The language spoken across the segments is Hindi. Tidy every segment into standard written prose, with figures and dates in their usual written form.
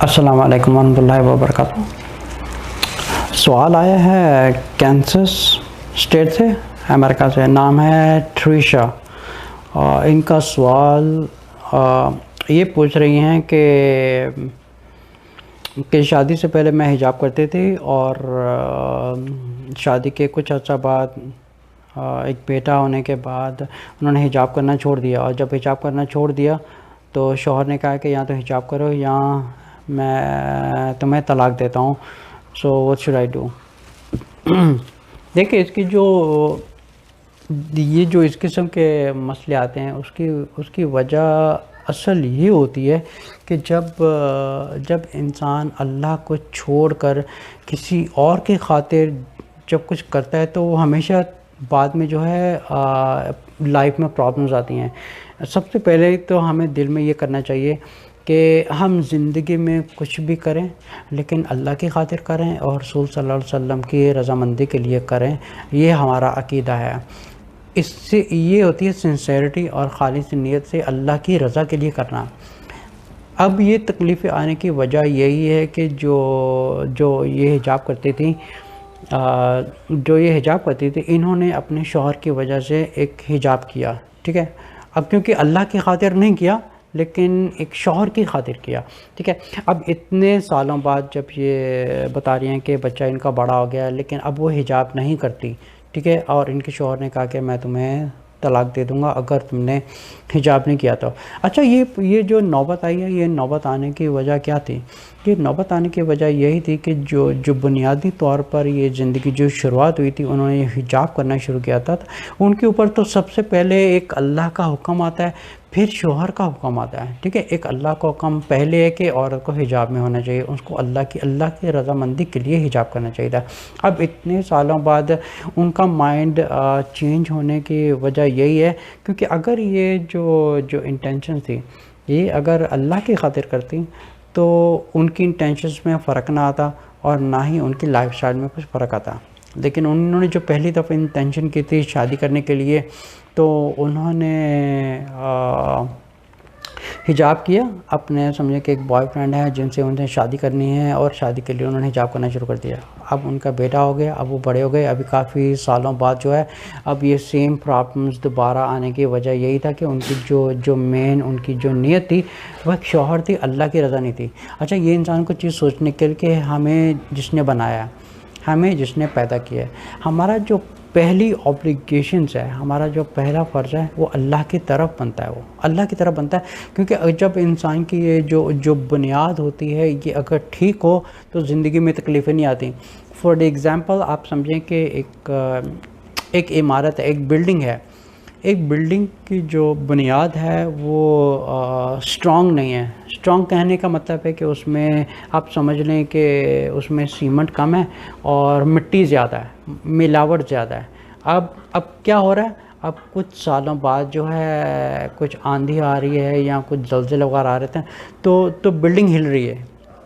अस्सलाम वालेकुम वरहमतुल्लाहि वबरकातुहू। सवाल आया है कैंसस स्टेट से, अमेरिका से। नाम है ट्रिशा। इनका सवाल ये पूछ रही हैं कि शादी से पहले मैं हिजाब करती थी और शादी के कुछ अर्सा बाद एक बेटा होने के बाद उन्होंने हिजाब करना छोड़ दिया, और जब हिजाब करना छोड़ दिया तो शौहर ने कहा कि या तो हिजाब करो या मैं तुम्हें तलाक देता हूँ। So what should I do. देखिए, इसकी ये जो इस किस्म के मसले आते हैं उसकी वजह असल ये होती है कि जब इंसान अल्लाह को छोड़कर किसी और की खातिर जब कुछ करता है तो वो हमेशा बाद में जो है लाइफ में प्रॉब्लम्स आती हैं। सबसे पहले तो हमें दिल में ये करना चाहिए कि हम ज़िंदगी में कुछ भी करें लेकिन अल्लाह की खातिर करें और रसूल सल्लल्लाहु अलैहि वसल्लम की रज़ामंदी के लिए करें। ये हमारा अकीदा है। इससे ये होती है सिंसेरिटी और खालिस नीयत से अल्लाह की रज़ा के लिए करना। अब ये तकलीफ़ें आने की वजह यही है कि जो ये हिजाब करती थी इन्होंने अपने शौहर की वजह से एक हिजाब किया, ठीक है। अब क्योंकि अल्लाह की खातिर नहीं किया लेकिन एक शौहर की खातिर किया, ठीक है। अब इतने सालों बाद जब ये बता रही हैं कि बच्चा इनका बड़ा हो गया लेकिन अब वो हिजाब नहीं करती, ठीक है, और इनके शौहर ने कहा कि मैं तुम्हें तलाक दे दूंगा अगर तुमने हिजाब नहीं किया तो। अच्छा, ये जो नौबत आई है, ये नौबत आने की वजह क्या थी? ये नौबत आने की वजह यही थी कि जो बुनियादी तौर पर ये ज़िंदगी जो शुरुआत हुई थी, उन्होंने हिजाब करना शुरू किया था। उनके ऊपर तो सबसे पहले एक अल्लाह का हुक्म आता है, फिर शौहर का हुक्म आता है, ठीक है। एक अल्लाह का हुक्म पहले है कि औरत को हिजाब में होना चाहिए, उसको अल्लाह की रज़ामंदी के लिए हिजाब करना चाहिए था। अब इतने सालों बाद उनका माइंड चेंज होने की वजह यही है क्योंकि अगर ये जो इंटेंशन थी ये अगर अल्लाह की खातिर करती तो उनकी इंटेंशंस में फ़र्क ना आता और ना ही उनकी लाइफस्टाइल में कुछ फ़र्क आता। लेकिन उन्होंने जो पहली दफ़ा इंटेंशन की थी शादी करने के लिए तो उन्होंने हिजाब किया। अपने समझे कि एक बॉयफ्रेंड है जिनसे उन्हें शादी करनी है और शादी के लिए उन्होंने हिजाब करना शुरू कर दिया। अब उनका बेटा हो गया, अब वो बड़े हो गए। अभी काफ़ी सालों बाद जो है अब ये सेम प्रॉब्लम्स दोबारा आने की वजह यही था कि उनकी जो मेन उनकी जो नीयत थी वह एक शौहर थी, अल्लाह की रज़ा नहीं थी। अच्छा, ये इंसान को चीज़ सोचने के लिए हमें जिसने बनाया, हमें जिसने पैदा किया, हमारा जो पहली ऑब्लिगेशंस है, हमारा जो पहला फ़र्ज़ है वो अल्लाह की तरफ बनता है, वो अल्लाह की तरफ बनता है। क्योंकि जब इंसान की ये जो बुनियाद होती है ये अगर ठीक हो तो ज़िंदगी में तकलीफ़ें नहीं आती। फॉर एग्ज़ाम्पल आप समझें कि एक इमारत है, एक बिल्डिंग है। एक बिल्डिंग की जो बुनियाद है वो स्ट्रॉन्ग नहीं है। स्ट्रॉन्ग कहने का मतलब है कि उसमें आप समझ लें कि उसमें सीमेंट कम है और मिट्टी ज़्यादा है, मिलावट ज़्यादा है। अब क्या हो रहा है, अब कुछ सालों बाद जो है कुछ आंधी आ रही है या कुछ ज़लज़ले वगैरह आ रहे थे तो बिल्डिंग हिल रही है।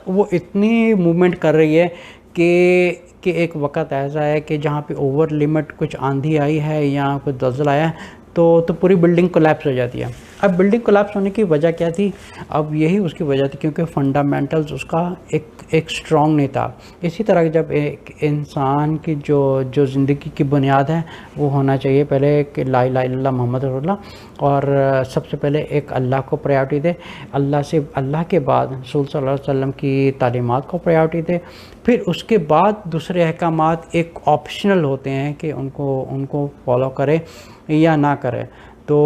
वो इतनी मूवमेंट कर रही है कि एक वक़्त ऐसा है कि जहाँ पे ओवर लिमिट कुछ आंधी आई है या कुछ ज़लज़ला आया है तो पूरी बिल्डिंग कोलैप्स हो जाती है। अब बिल्डिंग कोलैप्स होने की वजह क्या थी? अब यही उसकी वजह थी क्योंकि फंडामेंटल्स उसका एक स्ट्रॉन्ग नहीं था। इसी तरह जब एक इंसान की जो ज़िंदगी की बुनियाद है वो होना चाहिए पहले कि ला इलाहा इल्लल्लाह मुहम्मद रसूलुल्लाह, और सबसे पहले एक अल्लाह को प्रायोरिटी दे, अल्लाह के बाद रसूल सल्लल्लाहु अलैहि वसल्लम की तालीमात को प्रायोरिटी दे। फिर उसके बाद दूसरे अहकामात एक ऑप्शनल होते हैं कि उनको फॉलो करे या ना करे। तो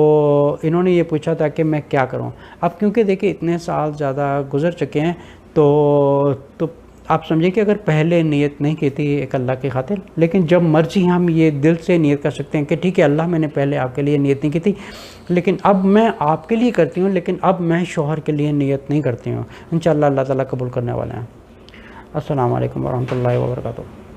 इन्होंने ये पूछा था कि मैं क्या करूं। अब क्योंकि देखिए इतने साल ज़्यादा गुज़र चुके हैं तो आप समझिए कि अगर पहले नियत नहीं की थी एक अल्लाह की खातिर, लेकिन जब मर्जी हम ये दिल से नियत कर सकते हैं कि ठीक है अल्लाह मैंने पहले आपके लिए नियत नहीं की थी लेकिन अब मैं आपके लिए करती हूँ, लेकिन अब मैं शौहर के लिए नियत नहीं करती हूँ। इंशाअल्लाह अल्लाह ताला कबूल करने वाले हैं। अस्सलाम वालेकुम वरहमतुल्लाहि वबरकातुहू।